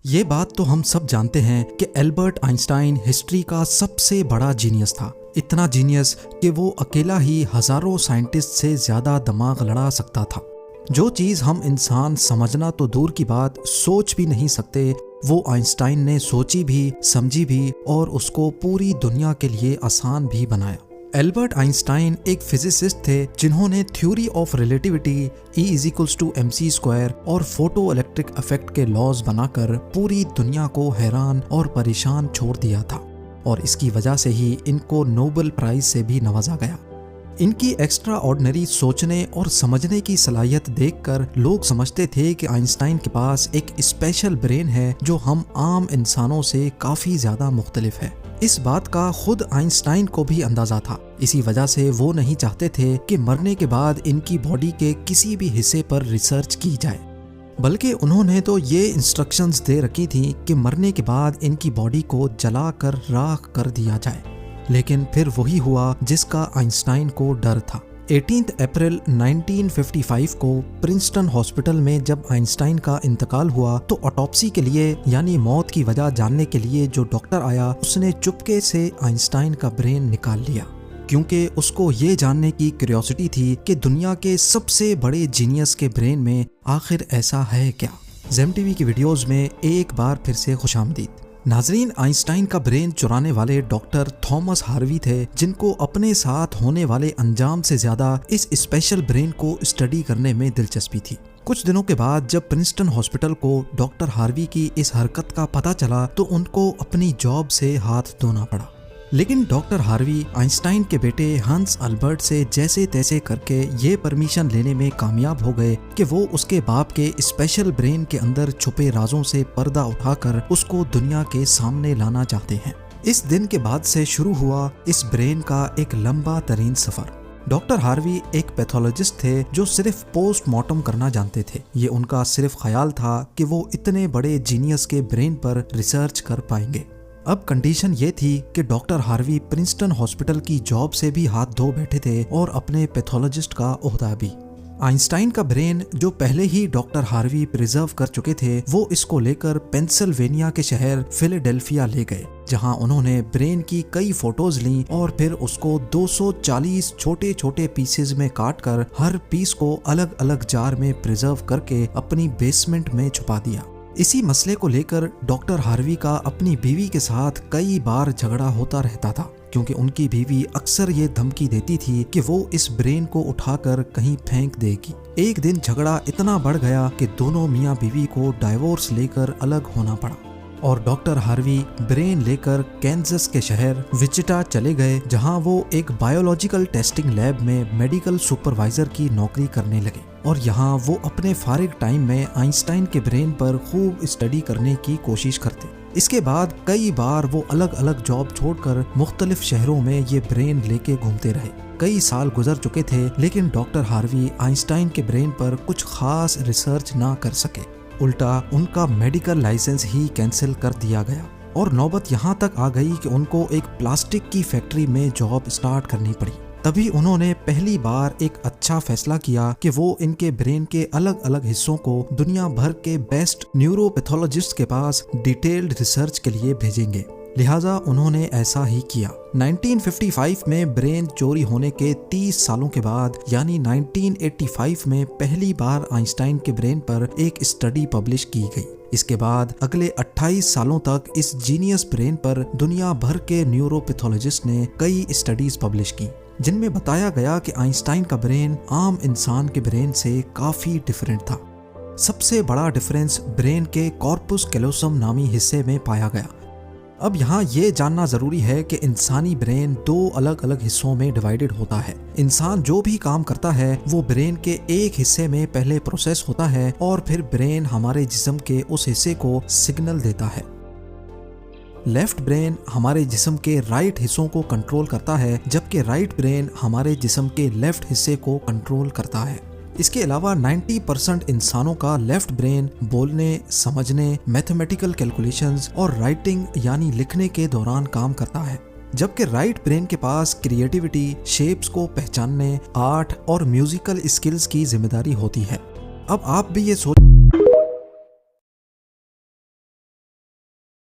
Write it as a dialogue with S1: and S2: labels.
S1: ये बात तो हम सब जानते हैं कि एल्बर्ट आइंस्टाइन हिस्ट्री का सबसे बड़ा जीनियस था। इतना जीनियस कि वो अकेला ही हजारों साइंटिस्ट से ज्यादा दिमाग लड़ा सकता था। जो चीज हम इंसान समझना तो दूर की बात, सोच भी नहीं सकते, वो आइंस्टाइन ने सोची भी, समझी भी और उसको पूरी दुनिया के लिए आसान भी बनाया। एल्बर्ट आइंस्टाइन एक फिजिसिस्ट थे जिन्होंने थ्योरी ऑफ रिलेटिविटी, E=mc² और फोटो इलेक्ट्रिक इफेक्ट के लॉज बनाकर पूरी दुनिया को हैरान और परेशान छोड़ दिया था और इसकी वजह से ही इनको नोबेल प्राइज से भी नवाजा गया। इनकी एक्स्ट्रा ऑर्डिनरी सोचने और समझने की सलाहियत देखकर लोग समझते थे कि आइंस्टाइन के पास एक स्पेशल ब्रेन है जो हम आम इंसानों से काफी ज्यादा मुख्तलिफ है। इस बात का खुद आइंस्टाइन को भी अंदाजा था। इसी वजह से वो नहीं चाहते थे कि मरने के बाद इनकी बॉडी के किसी भी हिस्से पर रिसर्च की जाए, बल्कि उन्होंने तो ये इंस्ट्रक्शंस दे रखी थी कि मरने के बाद इनकी बॉडी को जलाकर राख कर दिया जाए। लेकिन फिर वही हुआ जिसका आइंस्टाइन को डर था। 18 अप्रैल 1955 को प्रिंसटन हॉस्पिटल में जब आइंस्टाइन का इंतकाल हुआ तो ऑटोप्सी के लिए यानी मौत की वजह जानने के लिए जो डॉक्टर आया उसने चुपके से आइंस्टाइन का ब्रेन निकाल लिया, क्योंकि उसको ये जानने की क्यूरियोसिटी थी कि दुनिया के सबसे बड़े जीनियस के ब्रेन में आखिर ऐसा है क्या। जेम टीवी की वीडियोस में एक बार फिर से खुशामदीद। नाजरीन, आइंस्टाइन का ब्रेन चुराने वाले डॉक्टर थॉमस हार्वी थे, जिनको अपने साथ होने वाले अंजाम से ज्यादा इस स्पेशल ब्रेन को स्टडी करने में दिलचस्पी थी। कुछ दिनों के बाद जब प्रिंसटन हॉस्पिटल को डॉक्टर हार्वी की इस हरकत का पता चला तो उनको अपनी जॉब से हाथ धोना पड़ा। लेकिन डॉक्टर हार्वी आइंस्टाइन के बेटे हंस अल्बर्ट से जैसे तैसे करके ये परमिशन लेने में कामयाब हो गए कि वो उसके बाप के स्पेशल ब्रेन के अंदर छुपे राजों से पर्दा उठाकर उसको दुनिया के सामने लाना चाहते हैं। इस दिन के बाद से शुरू हुआ इस ब्रेन का एक लंबा तरीन सफर। डॉक्टर हार्वी एक पैथोलॉजिस्ट थे जो सिर्फ पोस्टमार्टम करना जानते थे। ये उनका सिर्फ ख्याल था कि वो इतने बड़े जीनियस के ब्रेन पर रिसर्च कर पाएंगे। अब कंडीशन ये थी कि डॉक्टर हार्वी प्रिंसटन हॉस्पिटल की जॉब से भी हाथ धो बैठे थे और अपने पैथोलॉजिस्ट का ओहदा भी। आइंस्टाइन का ब्रेन जो पहले ही डॉक्टर हार्वी प्रिजर्व कर चुके थे, वो इसको लेकर पेंसिल्वेनिया के शहर फिलाडेल्फिया ले गए, जहां उन्होंने ब्रेन की कई फोटोज ली और फिर उसको 240 छोटे छोटे पीसेज में काटकर हर पीस को अलग अलग जार में प्रिजर्व करके अपनी बेसमेंट में छुपा दिया। इसी मसले को लेकर डॉक्टर हार्वी का अपनी बीवी के साथ कई बार झगड़ा होता रहता था, क्योंकि उनकी बीवी अक्सर ये धमकी देती थी कि वो इस ब्रेन को उठाकर कहीं फेंक देगी। एक दिन झगड़ा इतना बढ़ गया कि दोनों मियाँ बीवी को डाइवोर्स लेकर अलग होना पड़ा और डॉक्टर हार्वी ब्रेन लेकर कैंसस के शहर विचिटा चले गए, जहां वो एक बायोलॉजिकल टेस्टिंग लैब में मेडिकल सुपरवाइजर की नौकरी करने लगे और यहाँ वो अपने फारिग टाइम में आइंस्टाइन के ब्रेन पर खूब स्टडी करने की कोशिश करते। इसके बाद कई बार वो अलग अलग जॉब छोड़कर मुख्तलिफ शहरों में ये ब्रेन लेके घूमते रहे। कई साल गुजर चुके थे लेकिन डॉक्टर हार्वी आइंस्टाइन के ब्रेन पर कुछ खास रिसर्च ना कर सके। उल्टा उनका मेडिकल लाइसेंस ही कैंसिल कर दिया गया और नौबत यहाँ तक आ गई कि उनको एक प्लास्टिक की फैक्ट्री में जॉब स्टार्ट करनी पड़ी। तभी उन्होंने पहली बार एक अच्छा फैसला किया कि वो इनके ब्रेन के अलग अलग हिस्सों को दुनिया भर के बेस्ट न्यूरोपैथोलॉजिस्ट के पास डिटेल्ड रिसर्च के लिए भेजेंगे। लिहाजा उन्होंने ऐसा ही किया। 1955 में ब्रेन चोरी होने के 30 सालों के बाद यानी 1985 में पहली बार आइंस्टाइन के ब्रेन पर एक स्टडी पब्लिश की गई। इसके बाद अगले 28 सालों तक इस जीनियस ब्रेन पर दुनिया भर के न्यूरोपैथोलॉजिस्ट ने कई स्टडीज पब्लिश की, जिनमें बताया गया कि आइंस्टाइन का ब्रेन आम इंसान के ब्रेन से काफी डिफरेंट था। सबसे बड़ा डिफरेंस ब्रेन के कॉर्पस कैलोसम नामी हिस्से में पाया गया। अब यहाँ ये जानना जरूरी है कि इंसानी ब्रेन दो अलग अलग हिस्सों में डिवाइडेड होता है। इंसान जो भी काम करता है वो ब्रेन के एक हिस्से में पहले प्रोसेस होता है और फिर ब्रेन हमारे जिस्म के उस हिस्से को सिग्नल देता है। लेफ्ट ब्रेन हमारे जिस्म के राइट हिस्सों को कंट्रोल करता है, जबकि राइट ब्रेन हमारे जिस्म के लेफ्ट हिस्से को कंट्रोल करता है। इसके अलावा 90% इंसानों का लेफ्ट ब्रेन बोलने, समझने, मैथमेटिकल कैलकुलेशंस और राइटिंग यानी लिखने के दौरान काम करता है, जबकि राइट ब्रेन के पास क्रिएटिविटी, शेप्स को पहचानने, आर्ट और म्यूजिकल स्किल्स की जिम्मेदारी होती है। अब आप भी ये सोच